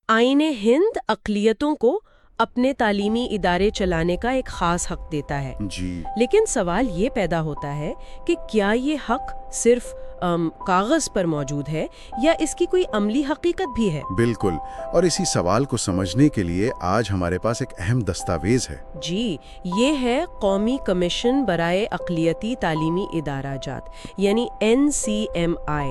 आईन हिंद अक़लियतों को अपने तालीमी इदारे चलाने का एक ख़ास हक़ देता है जी। लेकिन सवाल ये पैदा होता है कि क्या ये हक़ सिर्फ कागज़ पर मौजूद है या इसकी कोई अमली हकीकत भी है। बिल्कुल, और इसी सवाल को समझने के लिए आज हमारे पास एक अहम दस्तावेज है। जी, ये है कौमी कमीशन बराए अक़लियती तालीमी इदाराजात यानी NCMI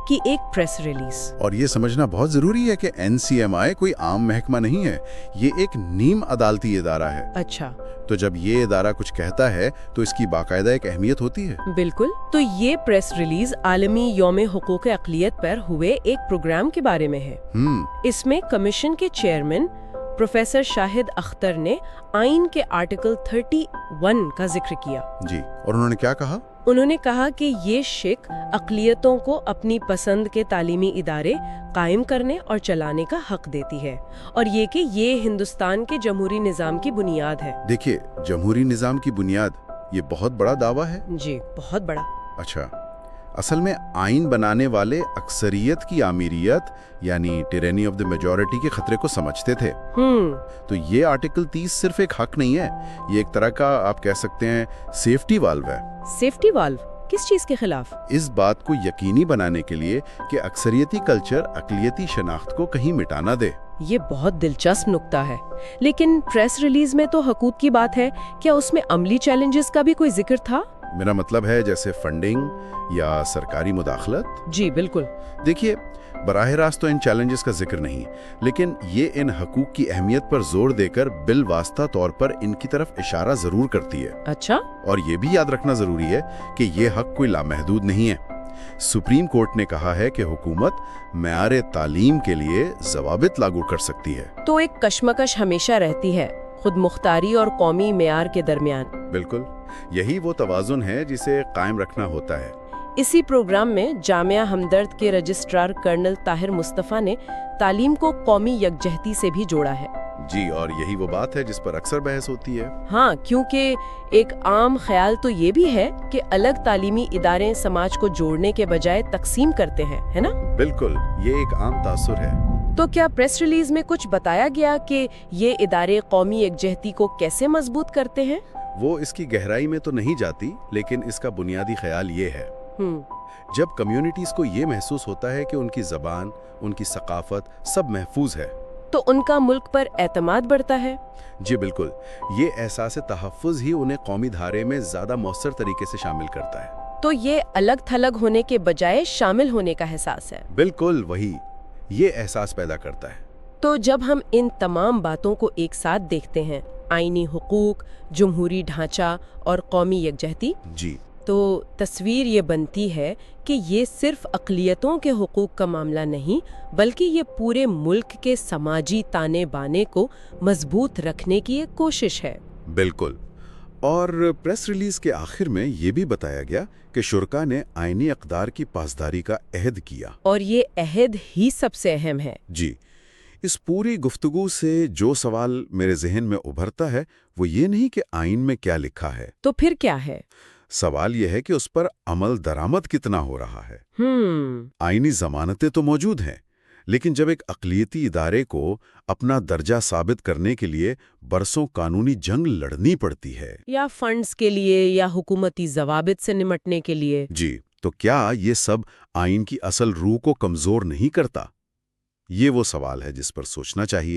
की एक प्रेस रिलीज। और ये समझना बहुत ज़रूरी है कि NCMI कोई आम महकमा नहीं है, ये एक नीम अदालती इदारा है। अच्छा, तो जब ये इदारा कुछ कहता है तो इसकी बाकायदा एक अहमियत होती है। बिल्कुल। तो ये प्रेस रिलीज आलमी यौम हुकूक अक़लियत पर हुए एक प्रोग्राम के बारे में है। इसमें कमीशन के चेयरमैन प्रोफेसर शाहिद अख्तर ने आइन के आर्टिकल 31 का जिक्र किया। जी, और उन्होंने क्या कहा? उन्होंने कहा कि ये शिक अक़लियतों को अपनी पसंद के तालीमी इदारे कायम करने और चलाने का हक देती है और ये कि ये हिंदुस्तान के जमहूरी निज़ाम की बुनियाद है। देखिए, जमहूरी निज़ाम की बुनियाद, ये बहुत बड़ा दावा है। जी, बहुत बड़ा। अच्छा, असल में आइन बनाने वाले अक्सरियत की आमीरियत यानी टिरेनी ऑफ द मेजॉरिटी के खतरे को समझते थे। तो ये आर्टिकल 30 सिर्फ एक हक नहीं है, ये एक तरह का आप कह सकते हैं सेफ्टी वाल्व है। सेफ्टी वाल्व किस चीज के खिलाफ? इस बात को यकीनी बनाने के लिए कि अक्सरियती कल्चर अक़लियती शनाख्त को कहीं मिटा ना दे। ये बहुत दिलचस्प नुक्ता है, लेकिन प्रेस रिलीज में तो हकूक की बात है, क्या उसमें अमली चैलेंजेस का भी कोई जिक्र था? मेरा मतलब है जैसे फंडिंग या सरकारी मुदाखलत। जी बिल्कुल। देखिए, बराह रास्त तो इन चैलेंजेस का जिक्र नहीं, लेकिन ये इन हकूक की अहमियत पर जोर देकर बिल वास्ता तौर पर इनकी तरफ इशारा जरूर करती है। अच्छा। और ये भी याद रखना जरूरी है कि ये हक कोई लामहदूद नहीं है। सुप्रीम कोर्ट ने कहा है कि हुकूमत मेयार तालीम के लिए जवाबित लागू कर सकती है। तो एक कशमकश हमेशा रहती है खुद मुख्तारी और कौमी मेयार के दरमियान। बिल्कुल, यही वो तवाजुन है जिसे कायम रखना होता है। इसी प्रोग्राम में जामिया हमदर्द के रजिस्ट्रार कर्नल ताहिर मुस्तफ़ा ने तालीम को कौमी यकजहती से भी जोड़ा है। जी, और यही वो बात है जिस पर अक्सर बहस होती है। हाँ, क्योंकि एक आम ख्याल तो ये भी है कि अलग तालीमी इदारे समाज को जोड़ने के बजाय तकसीम करते हैं, है ना? बिल्कुल, ये एक आम तासुर है। तो क्या प्रेस रिलीज में कुछ बताया गया कि ये इदारे कौमी यकजहती को कैसे मजबूत करते हैं? वो इसकी गहराई में तो नहीं जाती, लेकिन इसका बुनियादी ख्याल ये है। जब कम्युनिटीज को ये महसूस होता है कि उनकी ज़बान, उनकी सकाफत सब महफूज है, तो उनका मुल्क पर एतमाद बढ़ता है। जी बिल्कुल, ये एहसास तहफ़्फ़ुज़ ही उन्हें कौमी धारे में ज़्यादा मौसर तरीके से शामिल करता है। तो ये अलग थलग होने के बजाय शामिल होने का एहसास है। बिल्कुल वही, ये एहसास पैदा करता है। तो जब हम इन तमाम बातों को एक साथ देखते हैं, आईनी हुकूक, जमहूरी ढांचा और कौमी यकजहती, जी, तो तस्वीर ये बनती है कि ये सिर्फ अक़लियतों के हुकूक का मामला नहीं, बल्कि ये पूरे मुल्क के समाजी ताने बाने को मजबूत रखने की एक कोशिश है। बिल्कुल। और प्रेस रिलीज के आखिर में ये भी बताया गया कि शुरका ने आईनी अक़दार की पासदारी का अहद किया। और ये अहद ही सबसे अहम है। जी, इस पूरी गुफ्तगू से जो सवाल मेरे जहन में उभरता है वो ये नहीं कि आइन में क्या लिखा है, तो फिर क्या है? सवाल यह है कि उस पर अमल दरामद कितना हो रहा है। आईनी जमानतें तो मौजूद हैं, लेकिन जब एक अक़लियती इदारे को अपना दर्जा साबित करने के लिए बरसों कानूनी जंग लड़नी पड़ती है, या फंड्स के लिए या हुकूमती ज़वाबित से निमटने के लिए, जी, तो क्या ये सब आइन की असल रूह को कमजोर नहीं करता? ये वो सवाल है जिस पर सोचना चाहिए।